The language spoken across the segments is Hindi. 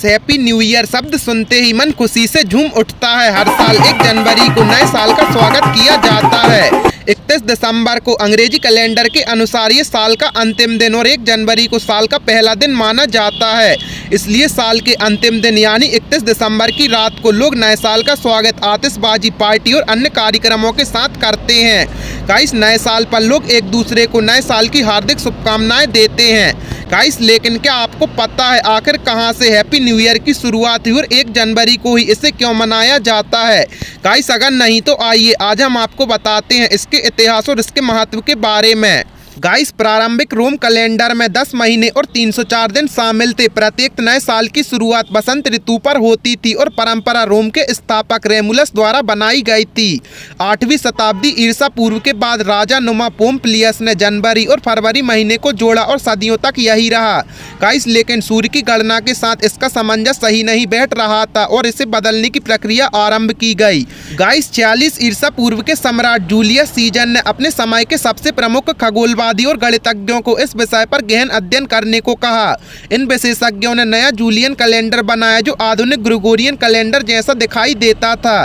हैप्पी न्यू ईयर शब्द सुनते ही मन खुशी से झूम उठता है। हर साल 1 जनवरी को नए साल का स्वागत किया जाता है। 31 दिसंबर को अंग्रेजी कैलेंडर के अनुसार ये साल का अंतिम दिन और 1 जनवरी को साल का पहला दिन माना जाता है। इसलिए साल के अंतिम दिन यानी 31 दिसंबर की रात को लोग नए साल का स्वागत आतिशबाजी, पार्टी और अन्य कार्यक्रमों के साथ करते हैं। गाइस, नए साल पर लोग एक दूसरे को नए साल की हार्दिक शुभकामनाएं देते हैं। गाइस, लेकिन क्या आपको पता है आखिर कहां से हैप्पी न्यू ईयर की शुरुआत हुई और 1 जनवरी को ही इसे क्यों मनाया जाता है? गाइस, अगर नहीं तो आइए आज हम आपको बताते हैं इसके इतिहास और इसके महत्व के बारे में। गाइस, प्रारंभिक रोम कैलेंडर में 10 महीने और 304 दिन शामिल थे। प्रत्येक नए साल की शुरुआत बसंत ऋतु पर होती थी और परंपरा रोम के स्थापक रेमुलस द्वारा बनाई गई थी। 8वीं शताब्दी ईसा पूर्व के बाद राजा नुमा पोम्पिलियस ने जनवरी और फरवरी महीने को जोड़ा और सदियों तक यही रहा। गाइस, लेकिन सूर्य की गणना के साथ इसका सामंजस्य सही नहीं बैठ रहा था और इसे बदलने की प्रक्रिया आरंभ की गई। गाइस, 46 ईसा पूर्व के सम्राट जूलियस सीजर ने अपने समय के सबसे प्रमुख खगोलवादी और गणितज्ञों को इस विषय पर गहन अध्ययन करने को कहा। इन विशेषज्ञों ने नया जूलियन कैलेंडर बनाया जो आधुनिक ग्रेगोरियन कैलेंडर जैसा दिखाई देता था।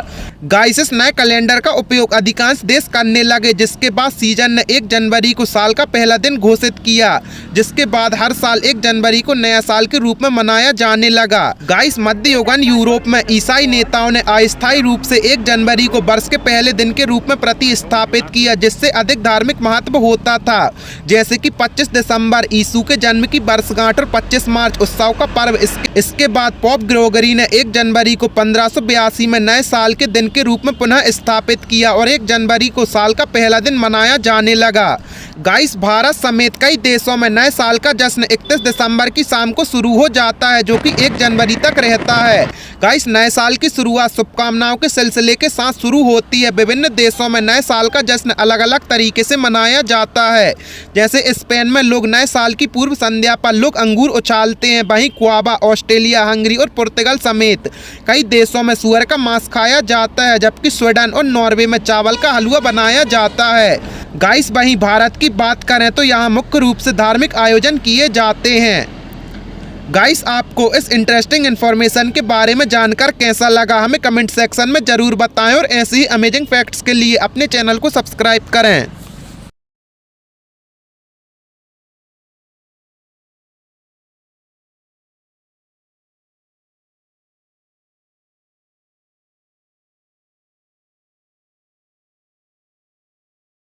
गाइस, इस नए कैलेंडर का उपयोग अधिकांश देश करने लगे, जिसके बाद सीजर ने 1 जनवरी को साल का पहला दिन घोषित किया, जिसके बाद हर साल 1 जनवरी को नया साल के रूप में मनाया जाने लगा। गाइस, मध्ययुगीन यूरोप में ईसाई नेताओं ने अस्थायी रूप से 1 जनवरी को वर्ष के पहले दिन के रूप में प्रतिस्थापित किया, जिससे अधिक धार्मिक महत्व होता था। जैसे कि 25 दिसंबर यीशु के जन्म की वर्षगांठ और 25 मार्च उत्सव का पर्व। इसके बाद पोप ग्रेगोरी ने 1 जनवरी को 1582 में नए साल के दिन के रूप में पुनः स्थापित किया और 1 जनवरी को साल का पहला दिन मनाया जाने लगा। गाइस, भारत समेत कई देशों में नए साल का जश्न 31 दिसंबर की शाम को शुरू हो जाता है, जो कि 1 जनवरी तक रहता है। गाइस, नए साल की शुरुआत शुभकामनाओं के सिलसिले के साथ शुरू होती है। विभिन्न देशों में नए साल का जश्न अलग अलग तरीके से मनाया जाता है। जैसे स्पेन में लोग नए साल की पूर्व संध्या पर लोग अंगूर उछालते हैं। वहीं क्यूबा, ऑस्ट्रेलिया, हंगरी और पुर्तगाल समेत कई देशों में सूअर का मांस खाया जाता है, जबकि स्वीडन और नॉर्वे में चावल का हलवा बनाया जाता है। गाइस, वहीं भारत की बात करें तो यहाँ मुख्य रूप से धार्मिक आयोजन किए जाते हैं। गाइस, आपको इस इंटरेस्टिंग इन्फॉर्मेशन के बारे में जानकर कैसा लगा हमें कमेंट सेक्शन में जरूर बताएं और ऐसे ही अमेजिंग फैक्ट्स के लिए अपने चैनल को सब्सक्राइब करें।